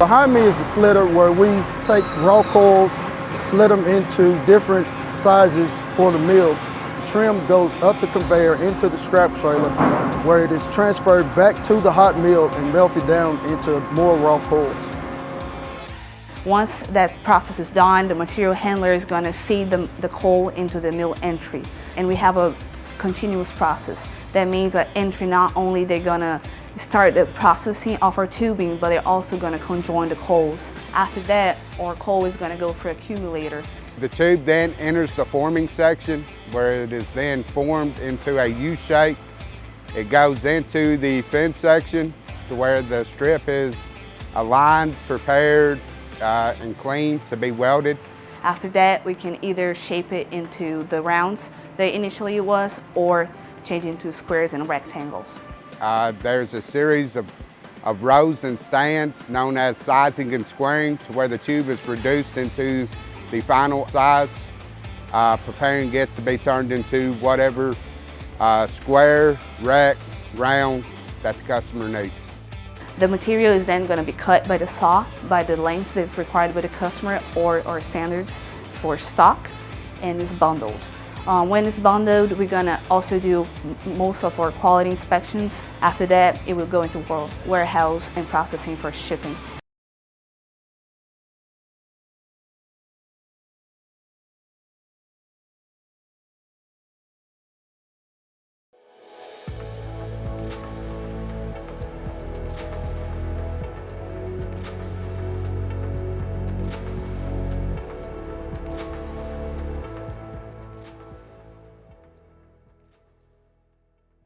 Behind me is the slitter where we take raw coils, slit them into different sizes for the mill. The trim goes up the conveyor into the scrap trailer where it is transferred back to the hot mill and melted down into more raw coils. Once that process is done, the material handler is going to feed the coal into the mill entry. And we have a continuous process. That means that entry, not only they're going to start the processing of our tubing, but they're also going to conjoin the coals. After that, our coal is going to go for accumulator. The tube then enters the forming section where it is then formed into a U shape. It goes into the fin section to where the strip is aligned, prepared, and clean to be welded. After that, we can either shape it into the rounds that initially it was, or change it into squares and rectangles. There's a series of rows and stands known as sizing and squaring to where the tube is reduced into the final size, preparing it to be turned into whatever square, rect, round that the customer needs. The material is then going to be cut by the saw, by the lengths that's required by the customer or standards for stock, and is bundled. When it's bundled, we're going to also do most of our quality inspections. After that, it will go into warehouse and processing for shipping.